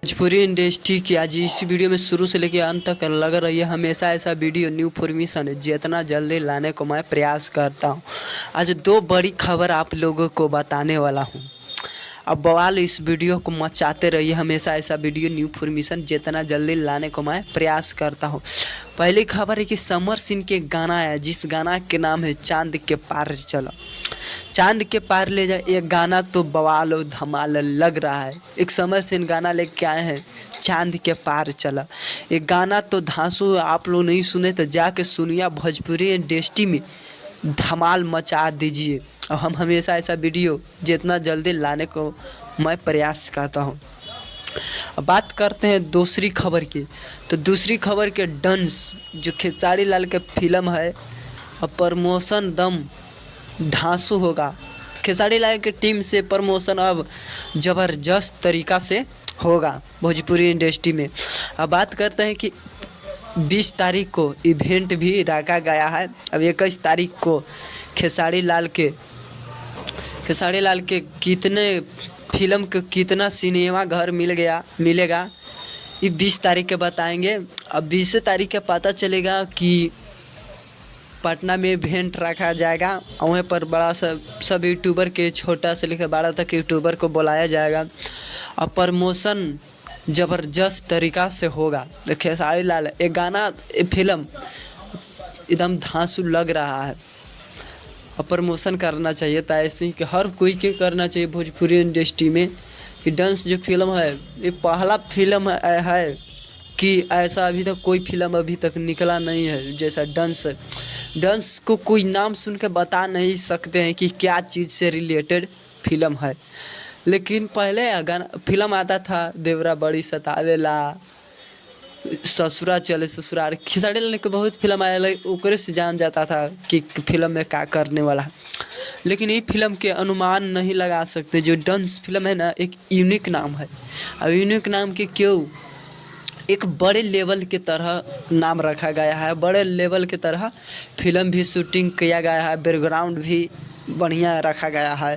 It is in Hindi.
भोजपुरी इंडस्ट्री की आज इस वीडियो में शुरू से लेकर अंत तक लग रही है हमेशा ऐसा वीडियो न्यू फॉर्मेशन है जितना जल्दी लाने को मैं प्रयास करता हूँ। आज दो बड़ी खबर आप लोगों को बताने वाला हूँ। अब बवाल इस वीडियो को मचाते रहिए, हमेशा ऐसा वीडियो न्यू फॉर्मेशन जितना जल्दी लाने को मैं प्रयास करता हूँ। पहली खबर है कि समर सिंह के गाना है जिस गाना के नाम है चांद के पार चलो। चांद के पार ले जाए, ये गाना तो बवाल और धमाल लग रहा है। एक समर सिंह गाना लेके आए हैं चांद के पार चला। ये गाना तो धांसू, आप लोग नहीं सुने तो जाके सुनिए, भोजपुरी इंडस्ट्री में धमाल मचा दीजिए। और हम हमेशा ऐसा वीडियो जितना जल्दी लाने को मैं प्रयास करता हूँ। अब बात करते हैं दूसरी खबर की। तो दूसरी खबर के डंस जो खेसारी लाल के फिल्म है, और प्रमोशन दम धांसू होगा। खेसारी लाल की टीम से प्रमोशन अब ज़बरदस्त तरीका से होगा भोजपुरी इंडस्ट्री में। अब बात करते हैं कि 20 तारीख को इवेंट भी रखा गया है। अब 21 तारीख को खेसारी लाल के कितने फिल्म के कितना सिनेमा घर मिलेगा ये 20 तारीख के बताएंगे। अब 20 तारीख के पता चलेगा कि पटना में इवेंट रखा जाएगा। वहाँ पर बड़ा सब यूट्यूबर के छोटा से लेकर बड़ा तक यूट्यूबर को बुलाया जाएगा और प्रमोशन ज़बरदस्त तरीका से होगा। खेसारी लाल एक गाना फिल्म एकदम धांसू लग रहा है और प्रमोशन करना चाहिए। तो ऐसे ही कि हर कोई के करना चाहिए भोजपुरी इंडस्ट्री में। कि डांस जो फिल्म है ये पहला फिल्म है कि ऐसा अभी तक कोई फिल्म अभी तक निकला नहीं है जैसा डांस को कोई नाम सुन के बता नहीं सकते हैं कि क्या चीज़ से रिलेटेड फिल्म है। लेकिन पहले गाना फिल्म आता था देवरा बड़ी सतावेला, ससुरा चले ससुराल, खेसारी लाल के बहुत फिल्म आया ओकरे से जान जाता था कि फिल्म में क्या करने वाला है। लेकिन ये फिल्म के अनुमान नहीं लगा सकते। जो डांस फिल्म है ना, एक यूनिक नाम है। अब यूनिक नाम के क्यों एक बड़े लेवल की तरह नाम रखा गया है। बड़े लेवल की तरह फिल्म भी शूटिंग किया गया है, बैकग्राउंड भी बढ़िया रखा गया है।